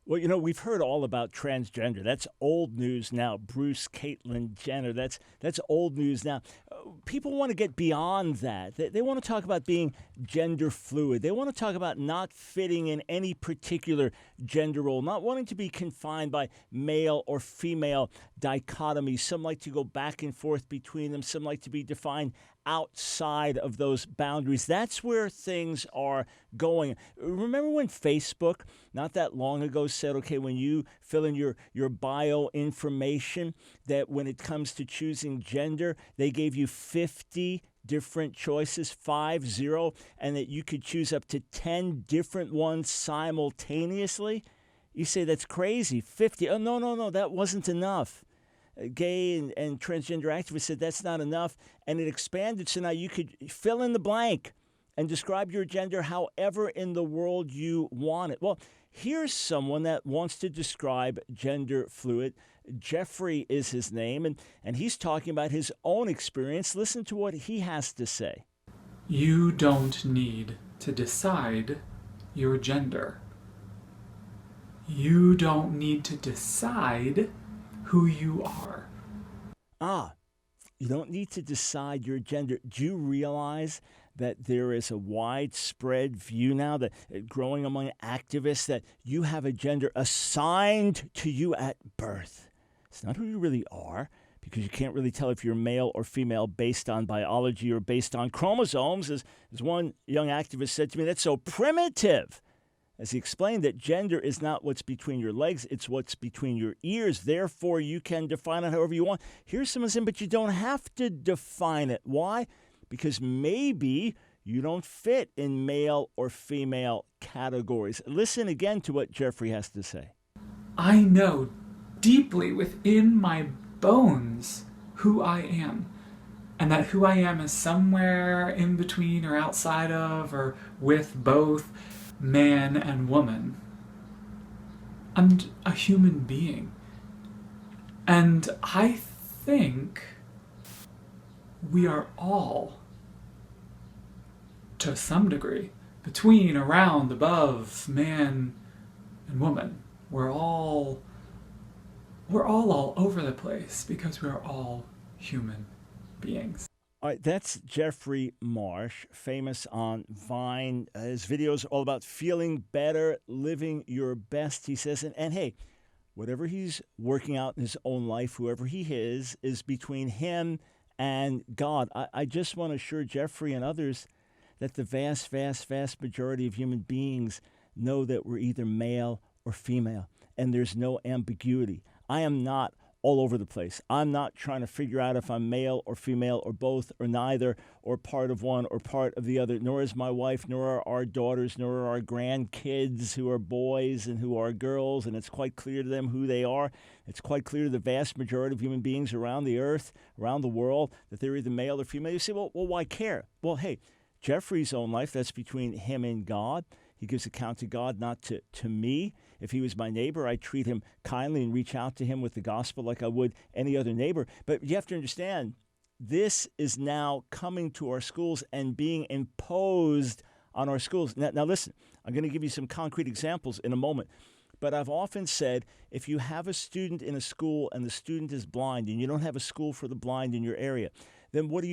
Well, you know, we've heard all about transgender. That's old news now. Bruce, Caitlyn Jenner. That's old news now. People want to get beyond that. They want to talk about being gender fluid. They want to talk about not fitting in any particular gender role, not wanting to be confined by male or female dichotomies. Some like to go back and forth between them. Some like to be defined outside of those boundaries. That's where things are going. Remember when Facebook, not that long ago, said, okay, when you fill in your bio information, that when it comes to choosing gender, they gave you 50 different choices, 50, and that you could choose up to 10 different ones simultaneously? You say that's crazy. 50. Oh, no, that wasn't enough. Gay and transgender activists said that's not enough, and it expanded so now you could fill in the blank and describe your gender however in the world you want it. Well, here's someone that wants to describe gender fluid. Jeffrey is his name, and he's talking about his own experience. Listen to what he has to say. You don't need to decide your gender. You don't need to decide who you are. You don't need to decide your gender. Do you realize that there is a widespread view now that growing among activists that you have a gender assigned to you at birth? It's not who you really are, because you can't really tell if you're male or female based on biology or based on chromosomes. As one young activist said to me, that's so primitive. As he explained that gender is not what's between your legs, it's what's between your ears. Therefore, you can define it however you want. Here's someone saying, but you don't have to define it. Why? Because maybe you don't fit in male or female categories. Listen again to what Jeffrey has to say. I know deeply within my bones who I am. And that who I am is somewhere in between or outside of or with both man and woman. I'm a human being. And I think we are all, to some degree, between, around, above, man and woman. We're all over the place because we're all human beings. All right, that's Jeffrey Marsh, famous on Vine. His videos are all about feeling better, living your best, he says. And hey, whatever he's working out in his own life, whoever he is between him and God. I just want to assure Jeffrey and others that the vast majority of human beings know that we're either male or female, and there's no ambiguity. I am not all over the place. I'm not trying to figure out if I'm male or female or both or neither or part of one or part of the other, nor is my wife, nor are our daughters, nor are our grandkids who are boys and who are girls, and it's quite clear to them who they are. It's quite clear to the vast majority of human beings around the earth, around the world, that they're either male or female. You say, well, why care? Well, hey, Jeffrey's own life, that's between him and God. He gives account to God, not to me. If he was my neighbor, I'd treat him kindly and reach out to him with the gospel like I would any other neighbor. But you have to understand, this is now coming to our schools and being imposed on our schools. Now listen, I'm going to give you some concrete examples in a moment. But I've often said, if you have a student in a school and the student is blind and you don't have a school for the blind in your area, then what do?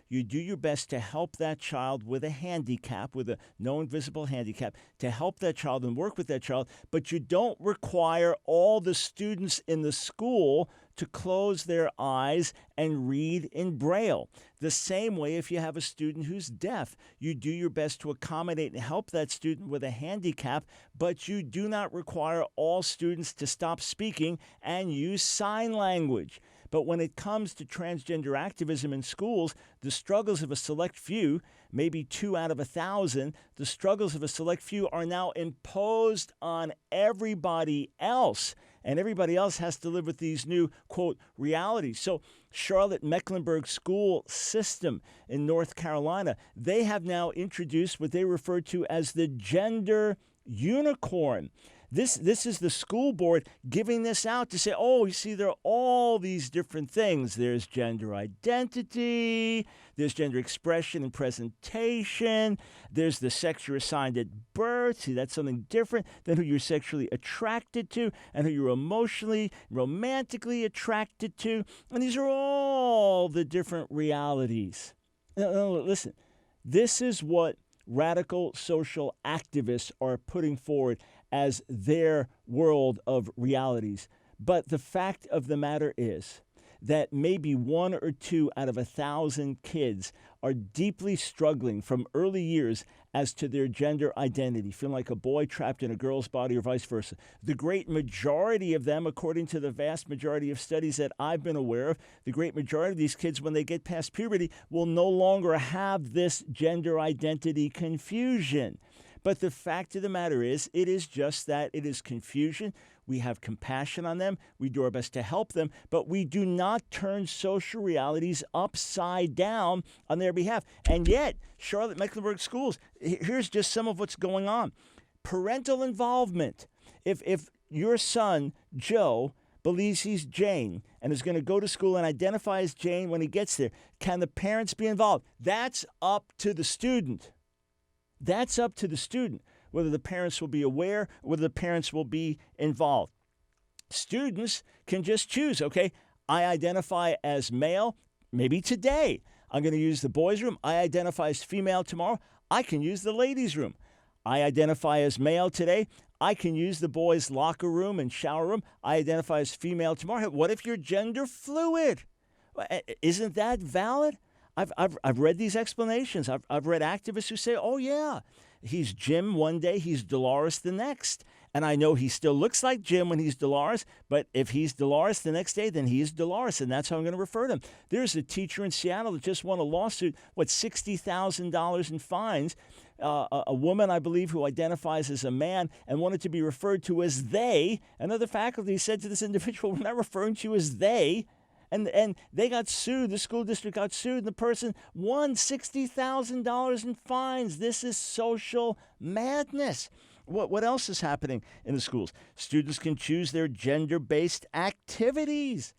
You do your best to help that child with a handicap, with a known visible handicap, to help that child and work with that child, but you don't require all the students in the school to close their eyes and read in Braille. The same way, if you have a student who's deaf, you do your best to accommodate and help that student with a handicap, but you do not require all students to stop speaking and use sign language. But when it comes to transgender activism in schools, the struggles of a select few, maybe 2 out of 1,000, the struggles of a select few are now imposed on everybody else. And everybody else has to live with these new, quote, realities. So Charlotte-Mecklenburg school system in North Carolina, they have now introduced what they refer to as the gender unicorn. This is the school board giving this out to say, oh, you see, there are all these different things. There's gender identity, there's gender expression and presentation, there's the sex you're assigned at birth. See, that's something different than who you're sexually attracted to and who you're emotionally, romantically attracted to. And these are all the different realities. Now, listen, this is what radical social activists are putting forward as their world of realities. But the fact of the matter is that maybe 1 or 2 out of 1,000 kids are deeply struggling from early years as to their gender identity, feeling like a boy trapped in a girl's body or vice versa. The great majority of them, according to the vast majority of studies that I've been aware of, the great majority of these kids, when they get past puberty, will no longer have this gender identity confusion. But the fact of the matter is, it is just that. It is confusion. We have compassion on them. We do our best to help them, but we do not turn social realities upside down on their behalf. And yet, Charlotte-Mecklenburg schools, here's just some of what's going on. Parental involvement. If your son, Joe, believes he's Jane and is going to go to school and identify as Jane when he gets there, can the parents be involved? That's up to the student. That's up to the student, whether the parents will be aware, whether the parents will be involved. Students can just choose, okay, I identify as male, maybe today. I'm going to use the boys' room. I identify as female tomorrow. I can use the ladies' room. I identify as male today. I can use the boys' locker room and shower room. I identify as female tomorrow. What if you're gender fluid? Isn't that valid? I've read these explanations. I've read activists who say, oh, yeah, he's Jim one day, he's Dolores the next. And I know he still looks like Jim when he's Dolores, but if he's Dolores the next day, then he is Dolores, and that's how I'm going to refer to him. There's a teacher in Seattle that just won a lawsuit, $60,000 in fines, a woman, I believe, who identifies as a man and wanted to be referred to as they. Another faculty said to this individual, we're not referring to you as they. And they got sued. The school district got sued, and the person won $60,000 in fines. This is social madness. What else is happening in the schools? Students can choose their gender-based activities.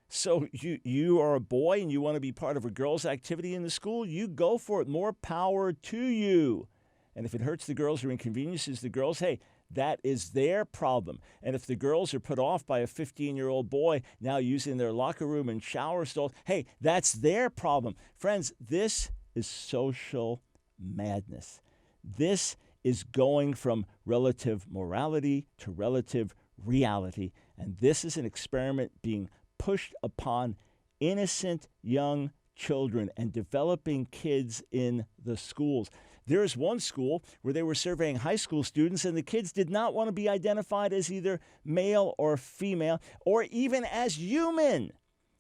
So you are a boy and you want to be part of a girls' activity in the school, you go for it. More power to you. And if it hurts the girls or inconveniences the girls, hey, that is their problem. And if the girls are put off by a 15-year-old boy now using their locker room and shower stalls, hey, that's their problem. Friends, this is social madness. This is going from relative morality to relative reality. And this is an experiment being pushed upon innocent young children and developing kids in the schools. There is one school where they were surveying high school students, and the kids did not want to be identified as either male or female or even as human.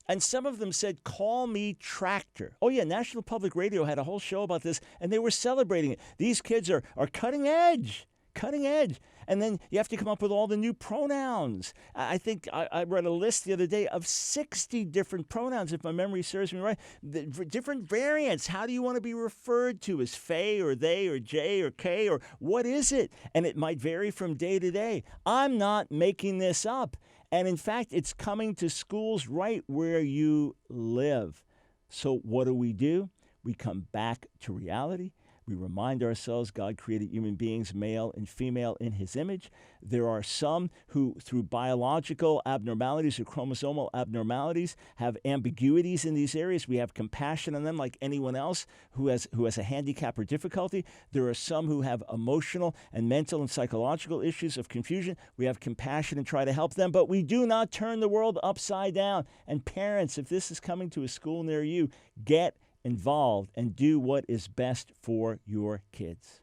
And some of them said, call me tractor. Oh, yeah, National Public Radio had a whole show about this, and they were celebrating it. These kids are cutting edge. Cutting edge. And then you have to come up with all the new pronouns. I think I read a list the other day of 60 different pronouns, if my memory serves me right. The different variants. How do you want to be referred to? As Faye or they or J or K or what is it? And it might vary from day to day. I'm not making this up. And in fact, it's coming to schools right where you live. So what do? We come back to reality. We remind ourselves God created human beings, male and female, in his image. There are some who, through biological abnormalities or chromosomal abnormalities, have ambiguities in these areas. We have compassion on them like anyone else who has a handicap or difficulty. There are some who have emotional and mental and psychological issues of confusion. We have compassion and try to help them, but we do not turn the world upside down. And parents, if this is coming to a school near you, get involved and do what is best for your kids.